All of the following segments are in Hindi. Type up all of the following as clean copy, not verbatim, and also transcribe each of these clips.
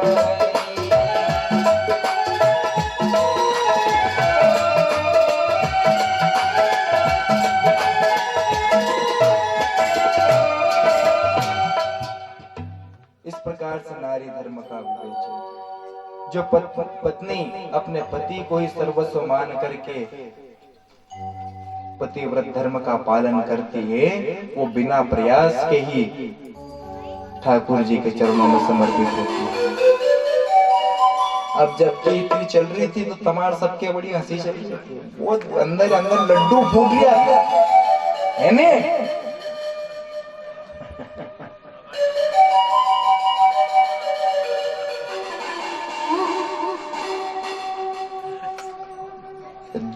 इस प्रकार से नारी धर्म का विवेचन, जो पत्नी अपने पति को ही सर्वस्व मान करके पतिव्रत धर्म का पालन करती है, वो बिना प्रयास के ही ठाकुर जी के चरणों में समर्पित होती है। अब जब की इतनी चल रही थी तो तमार सबके बड़ी हंसी चली जाती है, वो अंदर अंदर लड्डू फूट गया है ने।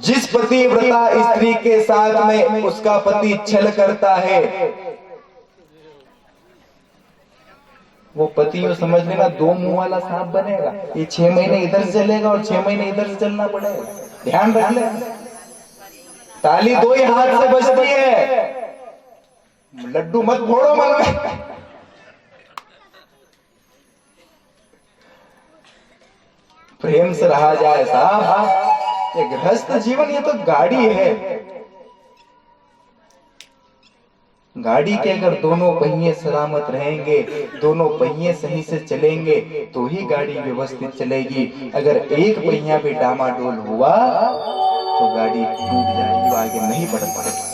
जिस पतिव्रता स्त्री के साथ में उसका पति छल करता है, वो पति यो समझ लेना दो मुंह वाला सांप बनेगा। ये 6 महीने इधर से चलेगा और 6 महीने इधर से चलना पड़ेगा। ध्यान रख ले, ताली दो ही हाथ से बजती है, लड्डू मत फोड़ो मन में। प्रेम से रहा जाए साहब, ये गृहस्थ जीवन ये तो गाड़ी है। गाड़ी के अगर दोनों पहिए सलामत रहेंगे, दोनों पहिए सही से चलेंगे तो ही गाड़ी व्यवस्थित चलेगी। अगर एक पहिया भी डामाडोल हुआ तो गाड़ी टूट जाएगी, आगे नहीं बढ़ पाएगी।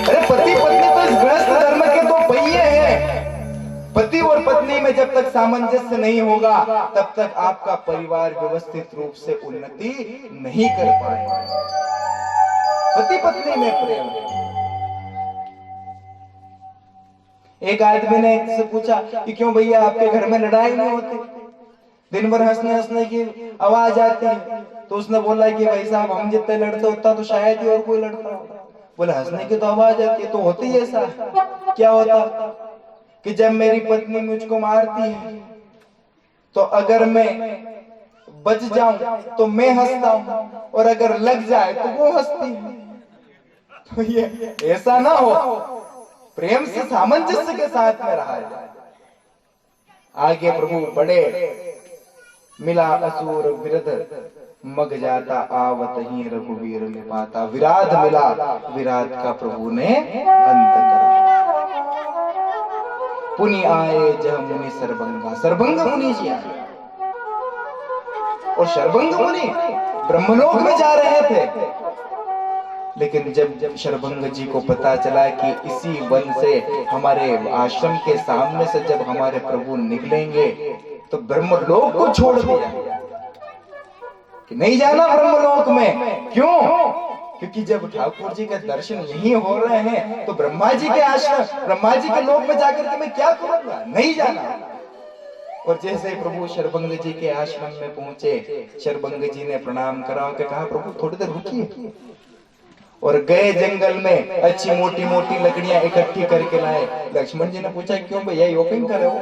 अरे पति पत्नी तो इस गृहस्थ धर्म के दो पहिए हैं। पति और पत्नी में जब तक सामंजस्य नहीं होगा तब तक आपका परिवार व्यवस्थित रूप से उन्नति नहीं कर पाएगा। पति पत्नी में प्रेम है। एक आदमी ने से पूछा कि क्यों भैया आपके घर में लड़ाई नहीं होती, दिन भर हंसने हंसने की आवाज आती है। तो उसने बोला कि भाई साहब हम जितने लड़ते होता तो शायद ही और कोई लड़ता होगा। बोले हंसने की तो आवाज आती है, तो होती है ऐसा। क्या होता कि जब मेरी पत्नी मुझको मारती है तो अगर मैं बच जाऊं तो मैं हंसता हूं, और अगर लग जाए तो वो हंसती है। तो ये ऐसा ना हो, प्रेम से सामंजस्य के साथ में रहा जाए। आगे प्रभु बड़े मिला असुर विरध, मग जाता आवत ही रघुवीर ने पाता। विराध मिला, विराध का प्रभु ने अंत करा। पुनि आए जह मुनि सर्वंगा, सर्वंग मुनि जी आए। और सर्वंग मुनि ब्रह्मलोक में जा रहे थे, लेकिन जब शर्वंग जी को पता चला कि इसी वन से हमारे आश्रम के सामने से जब हमारे प्रभु निकलेंगे तो ब्रह्मलोक को छोड़ दिया कि नहीं जाना ब्रह्मलोक में। क्यों? क्योंकि जब ठाकुर जी के दर्शन यही हो रहे हैं तो ब्रह्मा जी के आश्रम, ब्रह्मा जी के लोक में जाकर के मैं क्या करूंगा, नहीं जाना। और जैसे प्रभु शर्वंग जी के आश्रम में पहुंचे, शर्वंग जी ने प्रणाम करा के कहा प्रभु थोड़ी देर रुकिए, और गए जंगल में अच्छी मोटी मोटी लकड़ियां इकट्ठी करके लाए। लक्ष्मण जी ने पूछा क्यों भैया योगिंग कर रहे हो?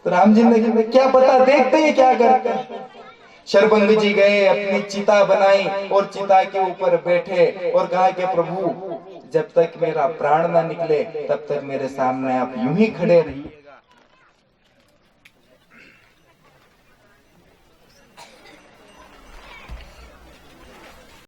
तो राम जी ने क्या पता, देखते ही क्या करते हैं। शर्वंग जी गए, अपनी चिता बनाई और चिता के ऊपर बैठे और कहा कि प्रभु जब तक मेरा प्राण ना निकले तब तक मेरे सामने आप यूं ही खड़े रहिए।